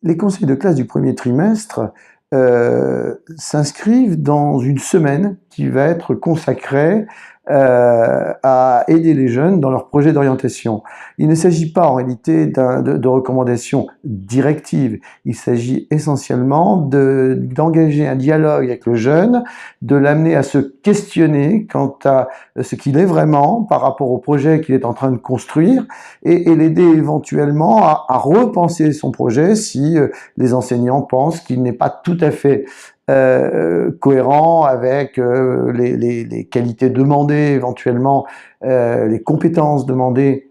Les conseils de classe du premier trimestre s'inscrivent dans une semaine qui va être consacrée à aider les jeunes dans leur projet d'orientation. Il ne s'agit pas en réalité de recommandations directives, il s'agit essentiellement d'engager un dialogue avec le jeune, de l'amener à se questionner quant à ce qu'il est vraiment par rapport au projet qu'il est en train de construire et l'aider éventuellement à repenser son projet si les enseignants pensent qu'il n'est pas tout à fait cohérent avec les qualités demandées, éventuellement les compétences demandées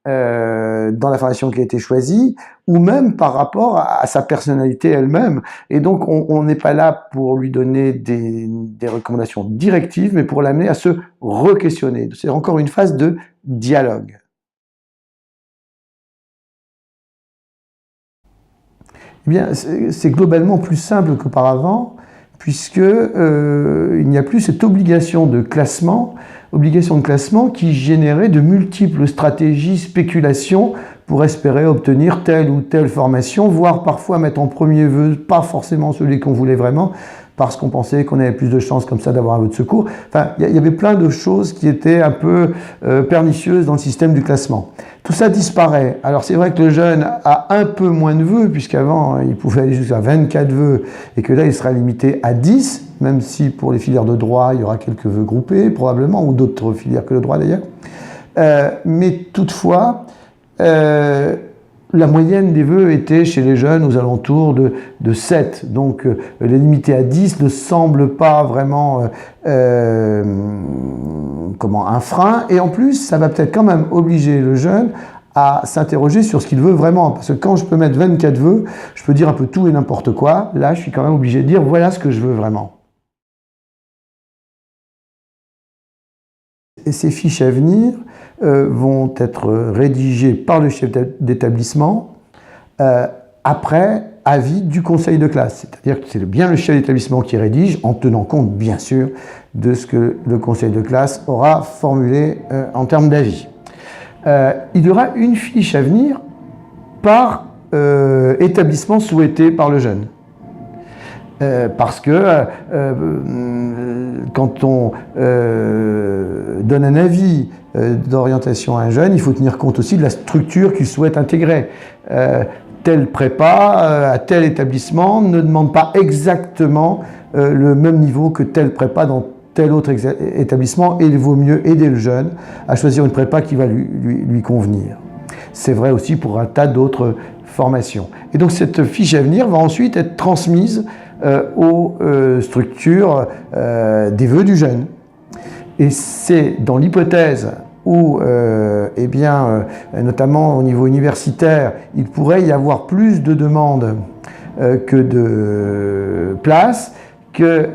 dans la formation qui a été choisie, ou même par rapport à sa personnalité elle-même. Et donc on n'est pas là pour lui donner des recommandations directives, mais pour l'amener à se re-questionner. C'est encore une phase de dialogue. Eh bien, c'est globalement plus simple qu'auparavant, puisque il n'y a plus cette obligation de classement qui générait de multiples stratégies, spéculations pour espérer obtenir telle ou telle formation, voire parfois mettre en premier vœu, pas forcément celui qu'on voulait vraiment, parce qu'on pensait qu'on avait plus de chances comme ça d'avoir un vœu de secours. Enfin, il y avait plein de choses qui étaient un peu pernicieuses dans le système du classement. Tout ça disparaît. Alors c'est vrai que le jeune a un peu moins de vœux, puisqu'avant il pouvait aller jusqu'à 24 vœux, et que là il sera limité à 10, même si pour les filières de droit il y aura quelques vœux groupés probablement, ou d'autres filières que le droit d'ailleurs. Mais toutefois, la moyenne des vœux était chez les jeunes aux alentours de 7. Donc les limiter à 10 ne semble pas vraiment un frein. Et en plus, ça va peut-être quand même obliger le jeune à s'interroger sur ce qu'il veut vraiment. Parce que quand je peux mettre 24 vœux, je peux dire un peu tout et n'importe quoi. Là, je suis quand même obligé de dire voilà ce que je veux vraiment. Et ces fiches à venir vont être rédigées par le chef d'établissement après avis du conseil de classe. C'est-à-dire que c'est bien le chef d'établissement qui rédige, en tenant compte, bien sûr, de ce que le conseil de classe aura formulé en termes d'avis. Il y aura une fiche à venir par établissement souhaité par le jeune. Parce que quand on donne un avis d'orientation à un jeune, il faut tenir compte aussi de la structure qu'il souhaite intégrer. Telle prépa à tel établissement ne demande pas exactement le même niveau que telle prépa dans tel autre établissement, et il vaut mieux aider le jeune à choisir une prépa qui va lui convenir. C'est vrai aussi pour un tas d'autres formations. Et donc cette fiche à venir va ensuite être transmise aux structures des vœux du jeune. Et c'est dans l'hypothèse où, notamment au niveau universitaire, il pourrait y avoir plus de demandes que de places, que,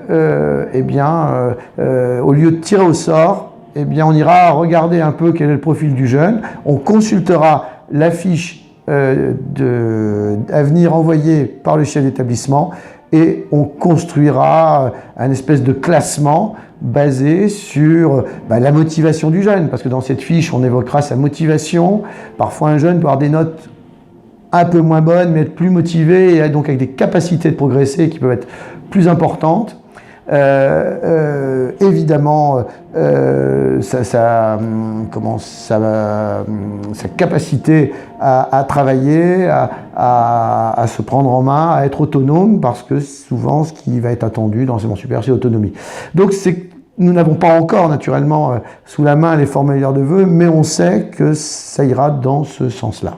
au lieu de tirer au sort, on ira regarder un peu quel est le profil du jeune, on consultera la fiche à venir envoyée par le chef d'établissement, et on construira un espèce de classement basé sur la motivation du jeune, parce que dans cette fiche, on évoquera sa motivation. Parfois, un jeune peut avoir des notes un peu moins bonnes, mais être plus motivé, et donc avec des capacités de progresser qui peuvent être plus importantes. Évidemment, sa capacité à travailler, à se prendre en main, à être autonome, parce que souvent ce qui va être attendu dans l'enseignement supérieur, c'est l'autonomie. Donc nous n'avons pas encore naturellement sous la main les formulaires de vœux, mais on sait que ça ira dans ce sens-là.